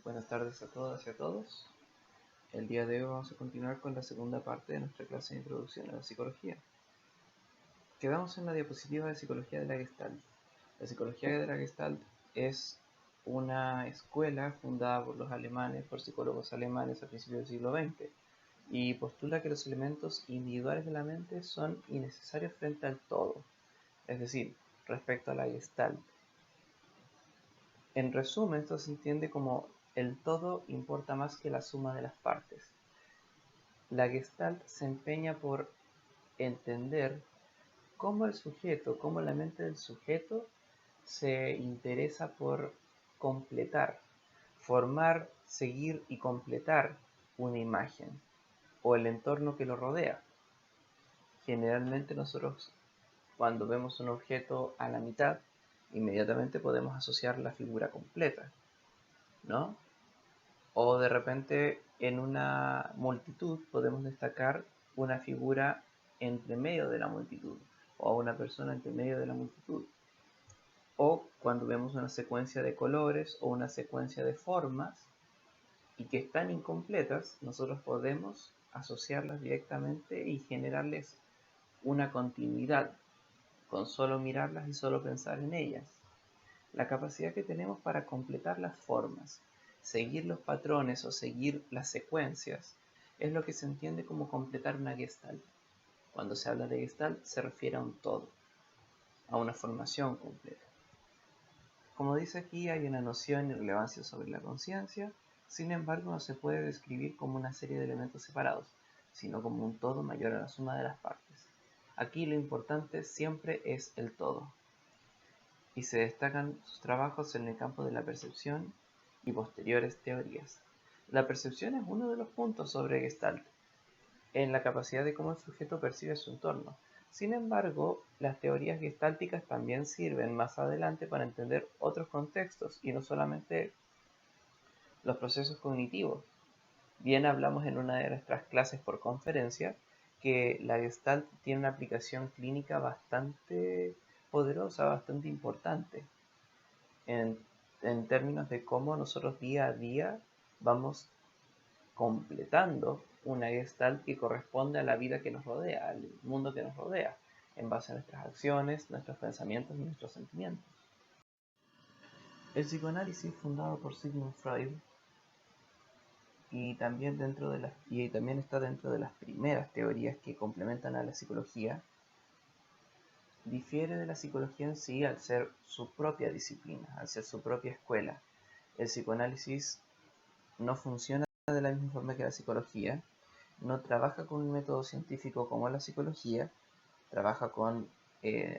Buenas tardes a todas y a todos. El día de hoy vamos a continuar con la segunda parte de nuestra clase de introducción a la psicología. Quedamos en la diapositiva de psicología de la Gestalt. La psicología de la Gestalt es una escuela fundada por los alemanes, por psicólogos alemanes a principios del siglo XX, y postula que los elementos individuales de la mente son innecesarios frente al todo, es decir, respecto a la Gestalt. En resumen, esto se entiende como el todo importa más que la suma de las partes. La Gestalt se empeña por entender cómo el sujeto, cómo la mente del sujeto se interesa por completar, formar, seguir y completar una imagen o el entorno que lo rodea. Generalmente nosotros, cuando vemos un objeto a la mitad, inmediatamente podemos asociar la figura completa, ¿no? O de repente en una multitud podemos destacar una figura entre medio de la multitud o una persona entre medio de la multitud. O cuando vemos una secuencia de colores o una secuencia de formas y que están incompletas, nosotros podemos asociarlas directamente y generarles una continuidad con solo mirarlas y solo pensar en ellas. La capacidad que tenemos para completar las formas, seguir los patrones o seguir las secuencias, es lo que se entiende como completar una Gestalt. Cuando se habla de Gestalt se refiere a un todo, a una formación completa. Como dice aquí, hay una noción y relevancia sobre la conciencia, sin embargo no se puede describir como una serie de elementos separados, sino como un todo mayor a la suma de las partes. Aquí lo importante siempre es el todo, y se destacan sus trabajos en el campo de la percepción y posteriores teorías. La percepción es uno de los puntos sobre Gestalt, en la capacidad de cómo el sujeto percibe su entorno. Sin embargo, las teorías gestálticas también sirven más adelante para entender otros contextos y no solamente los procesos cognitivos. Bien hablamos en una de nuestras clases por conferencia que la Gestalt tiene una aplicación clínica bastante poderosa, bastante importante en, en términos de cómo nosotros día a día vamos completando una Gestalt que corresponde a la vida que nos rodea, al mundo que nos rodea, en base a nuestras acciones, nuestros pensamientos y nuestros sentimientos. El psicoanálisis, fundado por Sigmund Freud, y también está dentro de las primeras teorías que complementan a la psicología, difiere de la psicología en sí al ser su propia disciplina, al ser su propia escuela. El psicoanálisis no funciona de la misma forma que la psicología, no trabaja con un método científico como la psicología, trabaja con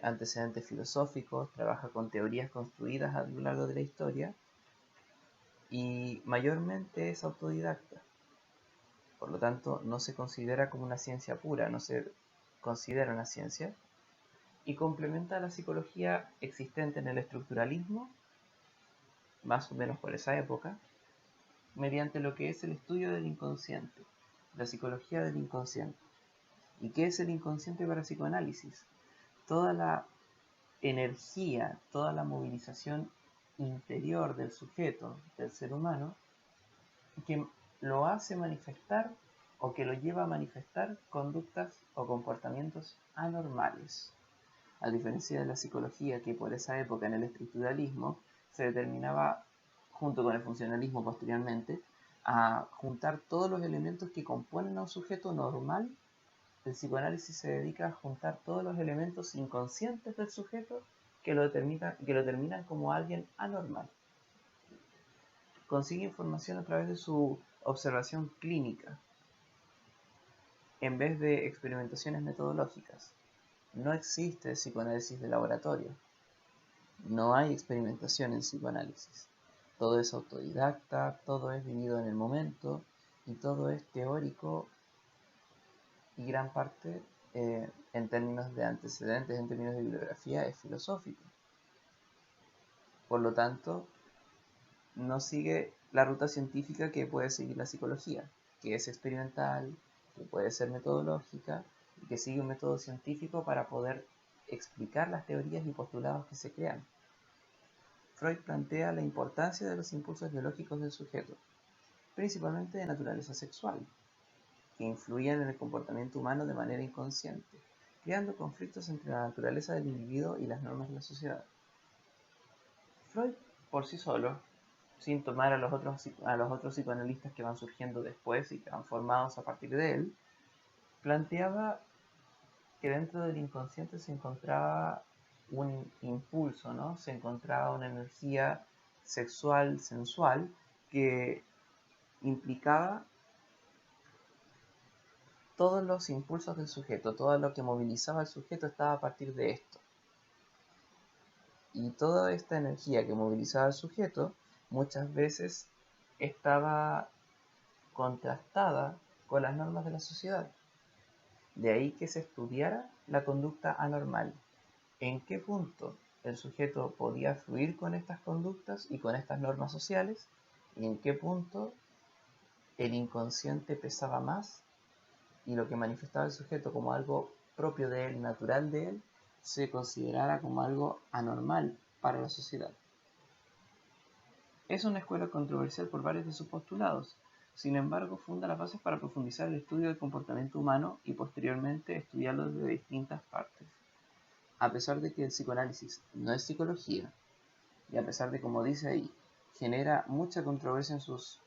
antecedentes filosóficos, trabaja con teorías construidas a lo largo de la historia y mayormente es autodidacta. Por lo tanto, no se considera como una ciencia pura, no se considera una ciencia, y complementa la psicología existente en el estructuralismo, más o menos por esa época, mediante lo que es el estudio del inconsciente, la psicología del inconsciente. ¿Y qué es el inconsciente para psicoanálisis? Toda la energía, toda la movilización interior del sujeto, del ser humano, que lo hace manifestar o que lo lleva a manifestar conductas o comportamientos anormales. A diferencia de la psicología, que por esa época en el estructuralismo se determinaba, junto con el funcionalismo posteriormente, a juntar todos los elementos que componen a un sujeto normal, el psicoanálisis se dedica a juntar todos los elementos inconscientes del sujeto que lo determinan como alguien anormal. Consigue información a través de su observación clínica, en vez de experimentaciones metodológicas. No existe psicoanálisis de laboratorio. No hay experimentación en psicoanálisis. Todo es autodidacta, todo es vivido en el momento y todo es teórico y gran parte, en términos de antecedentes, en términos de bibliografía, es filosófico. Por lo tanto, no sigue la ruta científica que puede seguir la psicología, que es experimental, que puede ser metodológica y que sigue un método científico para poder explicar las teorías y postulados que se crean. Freud plantea la importancia de los impulsos biológicos del sujeto, principalmente de naturaleza sexual, que influyen en el comportamiento humano de manera inconsciente, creando conflictos entre la naturaleza del individuo y las normas de la sociedad. Freud, por sí solo, sin tomar a los otros psicoanalistas que van surgiendo después y que van formados a partir de él, planteaba que dentro del inconsciente se encontraba un impulso, ¿no? Se encontraba una energía sexual, sensual, que implicaba todos los impulsos del sujeto, todo lo que movilizaba al sujeto estaba a partir de esto. Y toda esta energía que movilizaba al sujeto muchas veces estaba contrastada con las normas de la sociedad. De ahí que se estudiara la conducta anormal. ¿En qué punto el sujeto podía fluir con estas conductas y con estas normas sociales? ¿Y en qué punto el inconsciente pesaba más y lo que manifestaba el sujeto como algo propio de él, natural de él, se considerara como algo anormal para la sociedad? Es una escuela controversial por varios de sus postulados. Sin embargo, funda las bases para profundizar el estudio del comportamiento humano y posteriormente estudiarlo desde distintas partes. A pesar de que el psicoanálisis no es psicología, y a pesar de, como dice ahí, genera mucha controversia en sus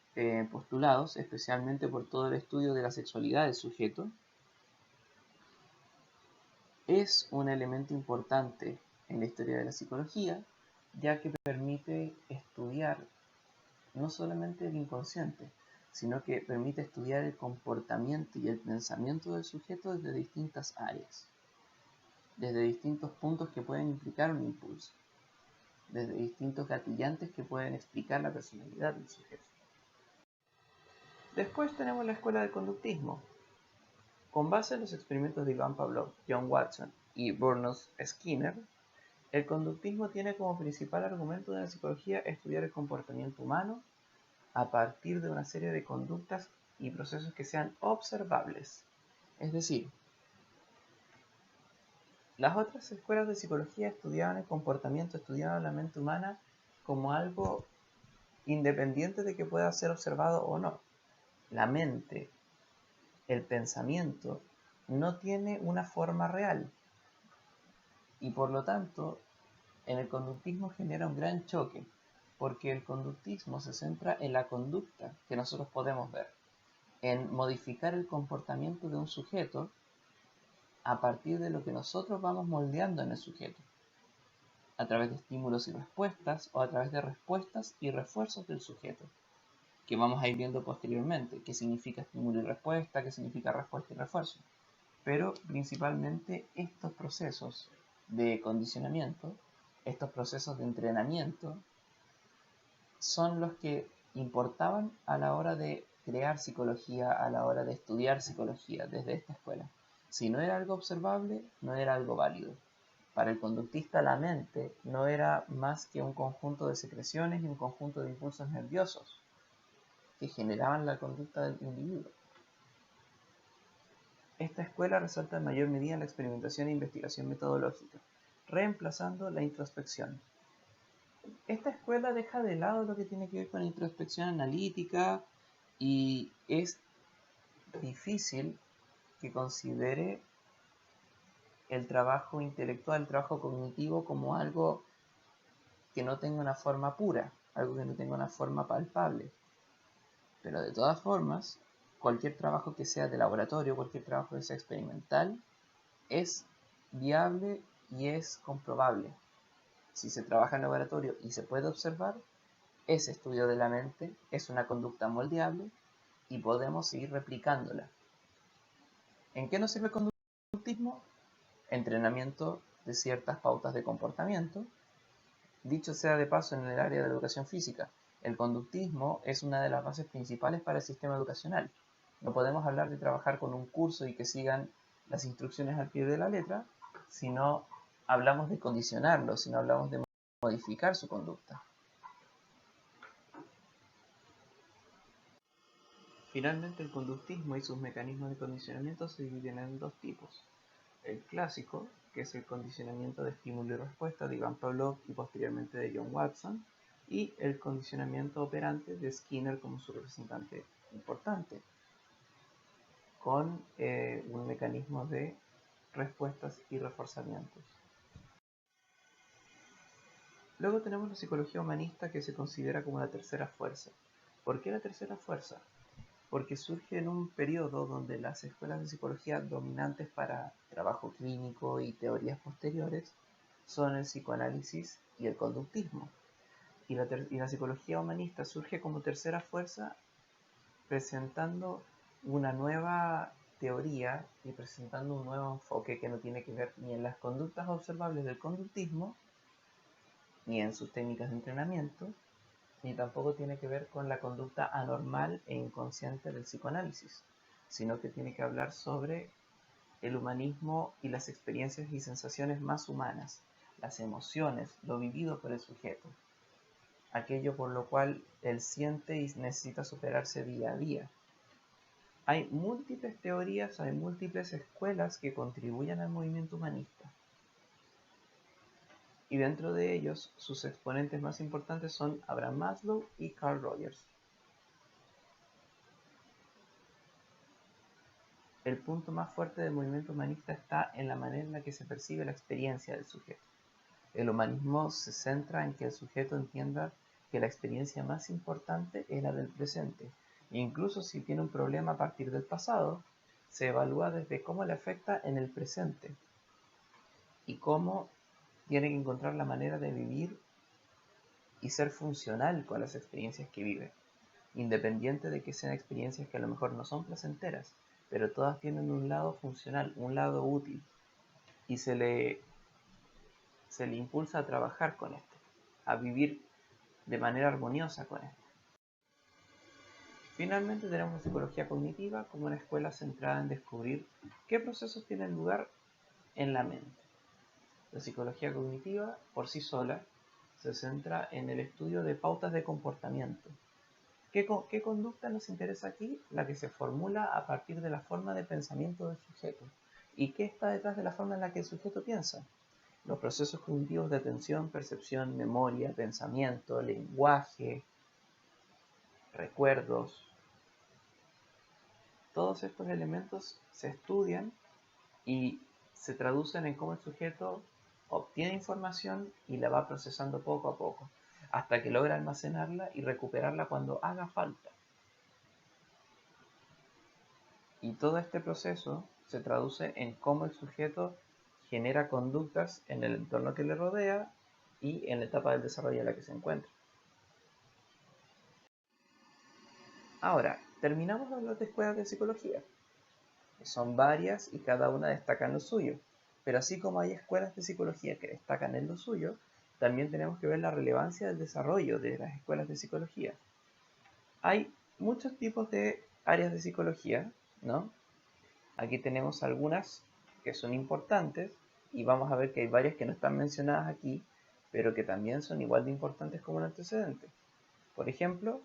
postulados, especialmente por todo el estudio de la sexualidad del sujeto, es un elemento importante en la historia de la psicología, ya que permite estudiar no solamente el inconsciente, sino que permite estudiar el comportamiento y el pensamiento del sujeto desde distintas áreas, desde distintos puntos que pueden implicar un impulso, desde distintos gatillantes que pueden explicar la personalidad del sujeto. Después tenemos la escuela del conductismo. Con base en los experimentos de Ivan Pavlov, John Watson y Burnos Skinner, el conductismo tiene como principal argumento de la psicología estudiar el comportamiento humano a partir de una serie de conductas y procesos que sean observables. Es decir, las otras escuelas de psicología estudiaban el comportamiento, estudiaban la mente humana como algo independiente de que pueda ser observado o no. La mente, el pensamiento, no tiene una forma real. Y por lo tanto, en el conductismo genera un gran choque, porque el conductismo se centra en la conducta que nosotros podemos ver, en modificar el comportamiento de un sujeto a partir de lo que nosotros vamos moldeando en el sujeto, a través de estímulos y respuestas o a través de respuestas y refuerzos del sujeto, que vamos a ir viendo posteriormente, qué significa estímulo y respuesta, qué significa respuesta y refuerzo. Pero principalmente estos procesos de condicionamiento, estos procesos de entrenamiento, son los que importaban a la hora de crear psicología, a la hora de estudiar psicología desde esta escuela. Si no era algo observable, no era algo válido. Para el conductista la mente no era más que un conjunto de secreciones y un conjunto de impulsos nerviosos que generaban la conducta del individuo. Esta escuela resalta en mayor medida la experimentación e investigación metodológica, reemplazando la introspección. Esta escuela deja de lado lo que tiene que ver con la introspección analítica y es difícil que considere el trabajo intelectual, el trabajo cognitivo como algo que no tenga una forma pura, algo que no tenga una forma palpable. Pero de todas formas, cualquier trabajo que sea de laboratorio, cualquier trabajo que sea experimental, es viable y es comprobable. Si se trabaja en laboratorio y se puede observar, ese estudio de la mente es una conducta moldeable y podemos seguir replicándola. ¿En qué nos sirve el conductismo? Entrenamiento de ciertas pautas de comportamiento. Dicho sea de paso, en el área de la educación física, el conductismo es una de las bases principales para el sistema educacional. No podemos hablar de trabajar con un curso y que sigan las instrucciones al pie de la letra, si no hablamos de condicionarlo, si no hablamos de modificar su conducta. Finalmente, el conductismo y sus mecanismos de condicionamiento se dividen en dos tipos: el clásico, que es el condicionamiento de estímulo y respuesta de Ivan Pavlov y posteriormente de John Watson, y el condicionamiento operante de Skinner como su representante importante, con un mecanismo de respuestas y reforzamientos. Luego tenemos la psicología humanista, que se considera como la tercera fuerza. ¿Por qué la tercera fuerza? Porque surge en un periodo donde las escuelas de psicología dominantes para trabajo clínico y teorías posteriores son el psicoanálisis y el conductismo. Y la psicología humanista surge como tercera fuerza, presentando una nueva teoría y presentando un nuevo enfoque que no tiene que ver ni en las conductas observables del conductismo, ni en sus técnicas de entrenamiento, ni tampoco tiene que ver con la conducta anormal e inconsciente del psicoanálisis, sino que tiene que hablar sobre el humanismo y las experiencias y sensaciones más humanas, las emociones, lo vivido por el sujeto, aquello por lo cual él siente y necesita superarse día a día. Hay múltiples teorías, hay múltiples escuelas que contribuyen al movimiento humanista. Y dentro de ellos, sus exponentes más importantes son Abraham Maslow y Carl Rogers. El punto más fuerte del movimiento humanista está en la manera en la que se percibe la experiencia del sujeto. El humanismo se centra en que el sujeto entienda que la experiencia más importante es la del presente, e incluso si tiene un problema a partir del pasado, se evalúa desde cómo le afecta en el presente y cómo tiene que encontrar la manera de vivir y ser funcional con las experiencias que vive, independiente de que sean experiencias que a lo mejor no son placenteras, pero todas tienen un lado funcional, un lado útil, y se le impulsa a trabajar con esto, a vivir de manera armoniosa con esto. Finalmente tenemos la psicología cognitiva como una escuela centrada en descubrir qué procesos tienen lugar en la mente. La psicología cognitiva, por sí sola, se centra en el estudio de pautas de comportamiento. ¿Qué conducta nos interesa aquí? La que se formula a partir de la forma de pensamiento del sujeto. ¿Y qué está detrás de la forma en la que el sujeto piensa? Los procesos cognitivos de atención, percepción, memoria, pensamiento, lenguaje, recuerdos. Todos estos elementos se estudian y se traducen en cómo el sujeto obtiene información y la va procesando poco a poco, hasta que logra almacenarla y recuperarla cuando haga falta. Y todo este proceso se traduce en cómo el sujeto genera conductas en el entorno que le rodea y en la etapa del desarrollo en la que se encuentra. Ahora, terminamos de hablar de escuelas de psicología. Son varias y cada una destaca en lo suyo. Pero así como hay escuelas de psicología que destacan en lo suyo, también tenemos que ver la relevancia del desarrollo de las escuelas de psicología. Hay muchos tipos de áreas de psicología, ¿no? Aquí tenemos algunas que son importantes y vamos a ver que hay varias que no están mencionadas aquí, pero que también son igual de importantes como el antecedente. Por ejemplo,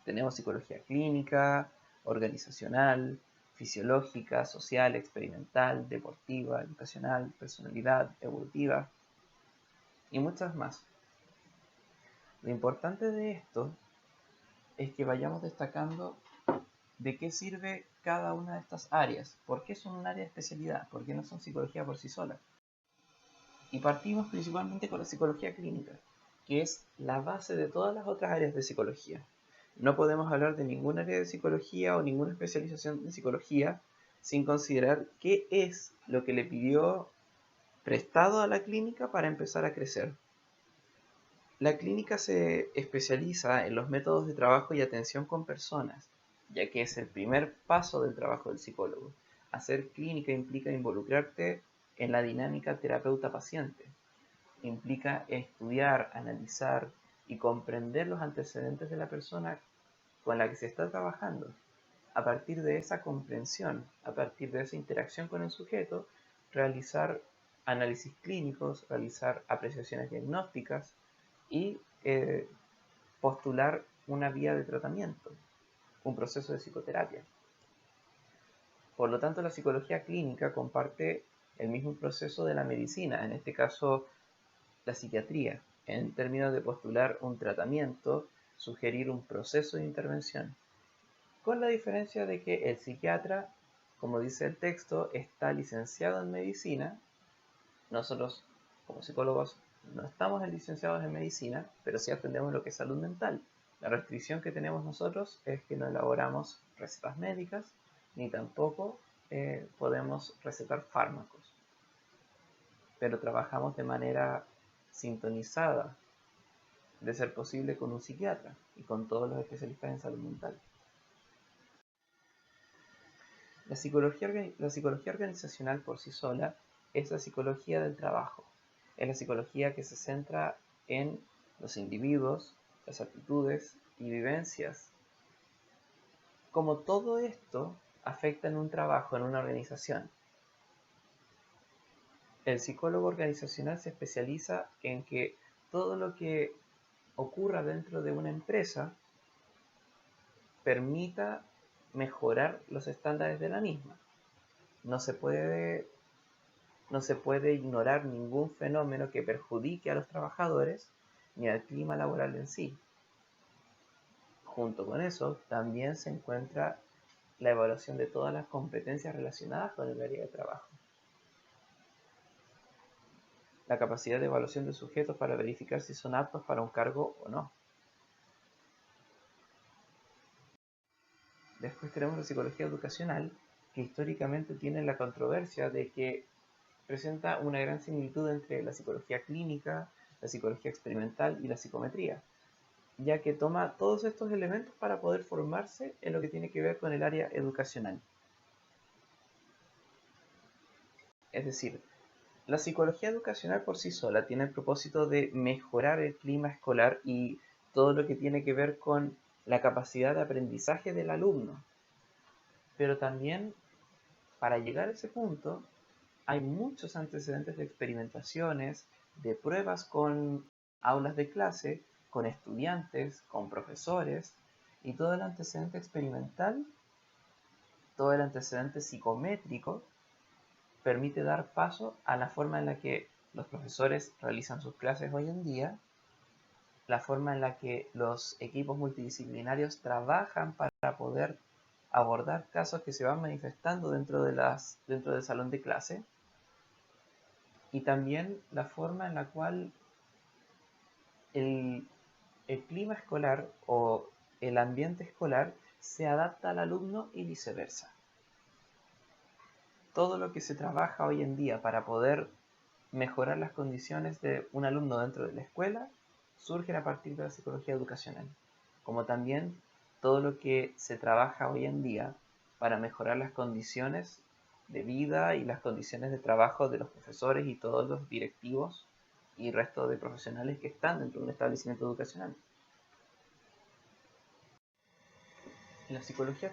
tenemos psicología clínica, organizacional, fisiológica, social, experimental, deportiva, educacional, personalidad, evolutiva y muchas más. Lo importante de esto es que vayamos destacando de qué sirve cada una de estas áreas, por qué son un área de especialidad, por qué no son psicología por sí sola. Y partimos principalmente con la psicología clínica, que es la base de todas las otras áreas de psicología. No podemos hablar de ningún área de psicología o ninguna especialización de psicología sin considerar qué es lo que le pidió prestado a la clínica para empezar a crecer. La clínica se especializa en los métodos de trabajo y atención con personas, ya que es el primer paso del trabajo del psicólogo. Hacer clínica implica involucrarte en la dinámica terapeuta-paciente. Implica estudiar, analizar y comprender los antecedentes de la persona con la que se está trabajando. A partir de esa comprensión, a partir de esa interacción con el sujeto, realizar análisis clínicos, realizar apreciaciones diagnósticas y postular una vía de tratamiento, un proceso de psicoterapia. Por lo tanto, la psicología clínica comparte el mismo proceso de la medicina, en este caso la psiquiatría, en términos de postular un tratamiento, sugerir un proceso de intervención, con la diferencia de que el psiquiatra, como dice el texto, está licenciado en medicina. Nosotros, como psicólogos, no estamos licenciados en medicina, pero sí atendemos lo que es salud mental. La restricción que tenemos nosotros es que no elaboramos recetas médicas, ni tampoco podemos recetar fármacos, pero trabajamos de manera sintonizada, de ser posible, con un psiquiatra y con todos los especialistas en salud mental. La psicología organizacional por sí sola es la psicología del trabajo. Es la psicología que se centra en los individuos, las actitudes y vivencias. Como todo esto afecta en un trabajo, en una organización. El psicólogo organizacional se especializa en que todo lo que ocurra dentro de una empresa permita mejorar los estándares de la misma. No se puede ignorar ningún fenómeno que perjudique a los trabajadores ni al clima laboral en sí. Junto con eso, también se encuentra la evaluación de todas las competencias relacionadas con el área de trabajo. La capacidad de evaluación de sujetos para verificar si son aptos para un cargo o no. Después tenemos la psicología educacional, que históricamente tiene la controversia de que presenta una gran similitud entre la psicología clínica, la psicología experimental y la psicometría, ya que toma todos estos elementos para poder formarse en lo que tiene que ver con el área educacional. Es decir, la psicología educacional por sí sola tiene el propósito de mejorar el clima escolar y todo lo que tiene que ver con la capacidad de aprendizaje del alumno. Pero también, para llegar a ese punto, hay muchos antecedentes de experimentaciones, de pruebas con aulas de clase, con estudiantes, con profesores, y todo el antecedente experimental, todo el antecedente psicométrico, permite dar paso a la forma en la que los profesores realizan sus clases hoy en día, la forma en la que los equipos multidisciplinarios trabajan para poder abordar casos que se van manifestando dentro del salón de clase, y también la forma en la cual el clima escolar o el ambiente escolar se adapta al alumno y viceversa. Todo lo que se trabaja hoy en día para poder mejorar las condiciones de un alumno dentro de la escuela surge a partir de la psicología educacional, como también todo lo que se trabaja hoy en día para mejorar las condiciones de vida y las condiciones de trabajo de los profesores y todos los directivos y resto de profesionales que están dentro de un establecimiento educacional. La psicología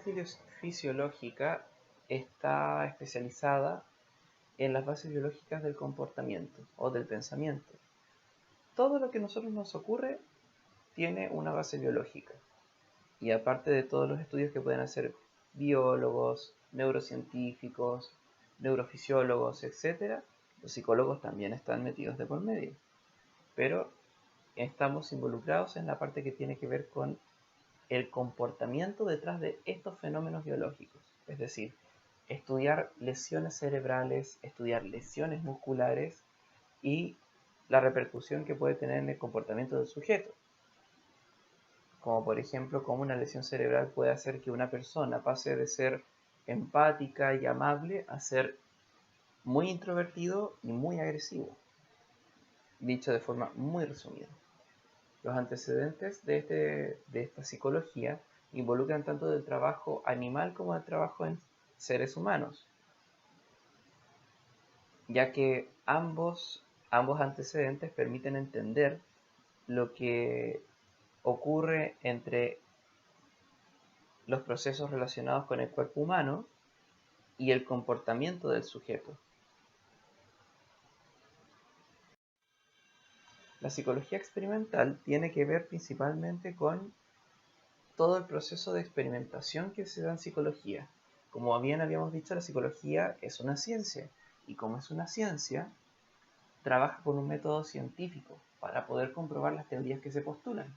fisiológica está especializada en las bases biológicas del comportamiento o del pensamiento. Todo lo que a nosotros nos ocurre tiene una base biológica. Y aparte de todos los estudios que pueden hacer biólogos, neurocientíficos, neurofisiólogos, etc., los psicólogos también están metidos de por medio. Pero estamos involucrados en la parte que tiene que ver con el comportamiento detrás de estos fenómenos biológicos. Es decir, estudiar lesiones cerebrales, estudiar lesiones musculares y la repercusión que puede tener en el comportamiento del sujeto. Como por ejemplo, cómo una lesión cerebral puede hacer que una persona pase de ser empática y amable a ser muy introvertido y muy agresivo. Dicho de forma muy resumida. Los antecedentes de esta psicología involucran tanto del trabajo animal como del trabajo en seres humanos, ya que ambos antecedentes permiten entender lo que ocurre entre los procesos relacionados con el cuerpo humano y el comportamiento del sujeto. La psicología experimental tiene que ver principalmente con todo el proceso de experimentación que se da en psicología. Como bien habíamos dicho, la psicología es una ciencia y como es una ciencia, trabaja con un método científico para poder comprobar las teorías que se postulan.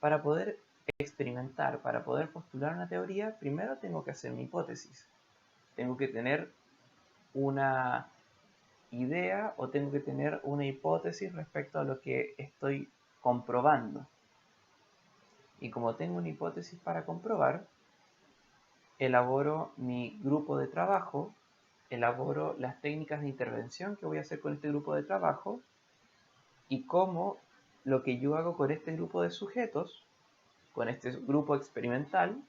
Para poder experimentar, para poder postular una teoría, primero tengo que hacer mi hipótesis. Tengo que tener una idea o tengo que tener una hipótesis respecto a lo que estoy comprobando. Y como tengo una hipótesis para comprobar, elaboro mi grupo de trabajo, elaboro las técnicas de intervención que voy a hacer con este grupo de trabajo y cómo lo que yo hago con este grupo de sujetos, con este grupo experimental,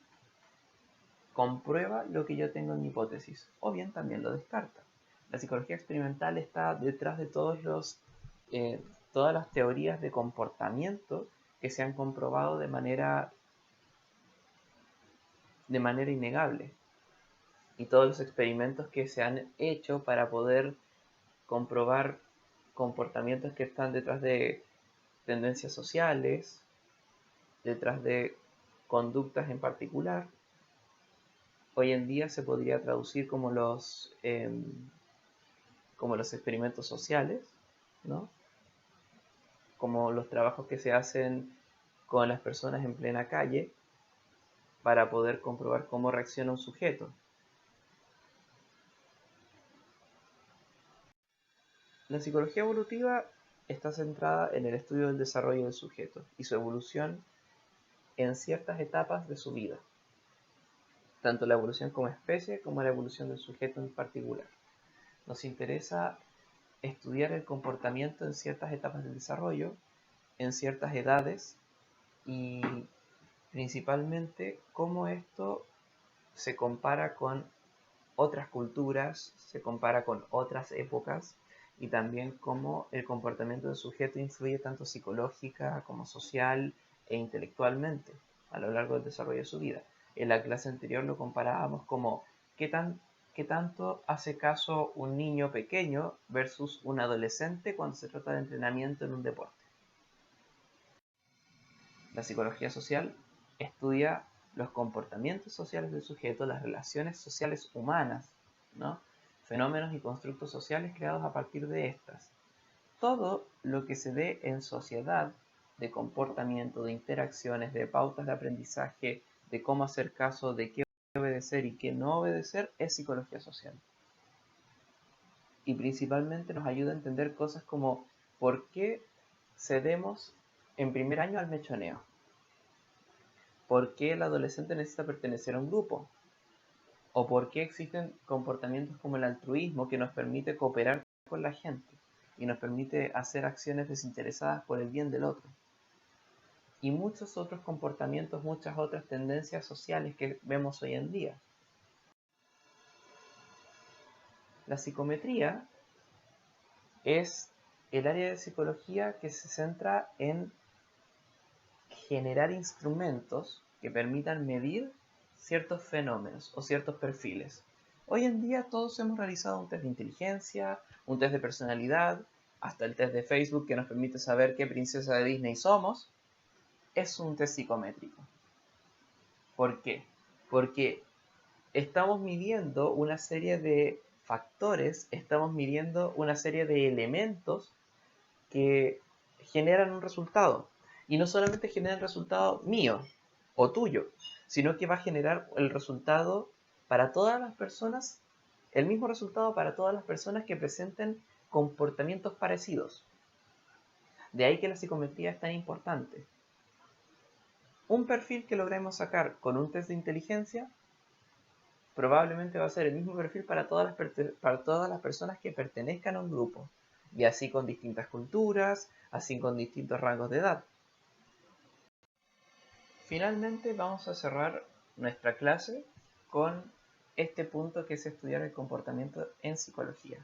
comprueba lo que yo tengo en mi hipótesis, o bien también lo descarta. La psicología experimental está detrás de todas las teorías de comportamiento que se han comprobado de manera innegable, y todos los experimentos que se han hecho para poder comprobar comportamientos que están detrás de tendencias sociales, detrás de conductas en particular. Hoy en día se podría traducir como los experimentos sociales, ¿no? Como los trabajos que se hacen con las personas en plena calle para poder comprobar cómo reacciona un sujeto. La psicología evolutiva está centrada en el estudio del desarrollo del sujeto y su evolución en ciertas etapas de su vida, tanto la evolución como especie como la evolución del sujeto en particular. Nos interesa estudiar el comportamiento en ciertas etapas del desarrollo, en ciertas edades, y principalmente cómo esto se compara con otras culturas, se compara con otras épocas, y también cómo el comportamiento del sujeto influye tanto psicológica como social e intelectualmente a lo largo del desarrollo de su vida. En la clase anterior lo comparábamos como qué tanto hace caso un niño pequeño versus un adolescente cuando se trata de entrenamiento en un deporte. La psicología social estudia los comportamientos sociales del sujeto, las relaciones sociales humanas, ¿no? Fenómenos y constructos sociales creados a partir de estas. Todo lo que se ve en sociedad, de comportamiento, de interacciones, de pautas de aprendizaje, de cómo hacer caso, de qué obedecer y qué no obedecer, es psicología social. Y principalmente nos ayuda a entender cosas como por qué cedemos en primer año al mechoneo. ¿Por qué el adolescente necesita pertenecer a un grupo? ¿O por qué existen comportamientos como el altruismo que nos permite cooperar con la gente y nos permite hacer acciones desinteresadas por el bien del otro? Y muchos otros comportamientos, muchas otras tendencias sociales que vemos hoy en día. La psicometría es el área de psicología que se centra en generar instrumentos que permitan medir ciertos fenómenos o ciertos perfiles. Hoy en día todos hemos realizado un test de inteligencia, un test de personalidad, hasta el test de Facebook que nos permite saber qué princesa de Disney somos. Es un test psicométrico. ¿Por qué? Porque estamos midiendo una serie de factores, estamos midiendo una serie de elementos que generan un resultado. Y no solamente genera el resultado mío o tuyo, sino que va a generar el resultado para todas las personas, el mismo resultado para todas las personas que presenten comportamientos parecidos. De ahí que la psicometría es tan importante. Un perfil que logremos sacar con un test de inteligencia probablemente va a ser el mismo perfil para todas las personas que pertenezcan a un grupo, y así con distintas culturas, así con distintos rangos de edad. Finalmente vamos a cerrar nuestra clase con este punto que es estudiar el comportamiento en psicología.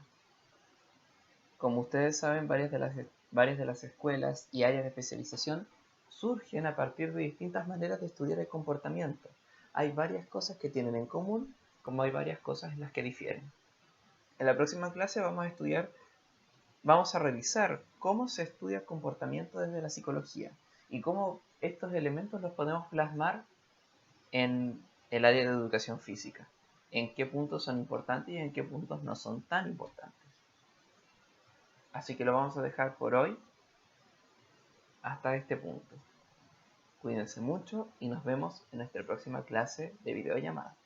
Como ustedes saben, varias de las escuelas y áreas de especialización surgen a partir de distintas maneras de estudiar el comportamiento. Hay varias cosas que tienen en común, como hay varias cosas en las que difieren. En la próxima clase vamos a revisar cómo se estudia el comportamiento desde la psicología y cómo estos elementos los podemos plasmar en el área de educación física. en qué puntos son importantes y en qué puntos no son tan importantes. Así que lo vamos a dejar por hoy hasta este punto. Cuídense mucho y nos vemos en nuestra próxima clase de videollamada.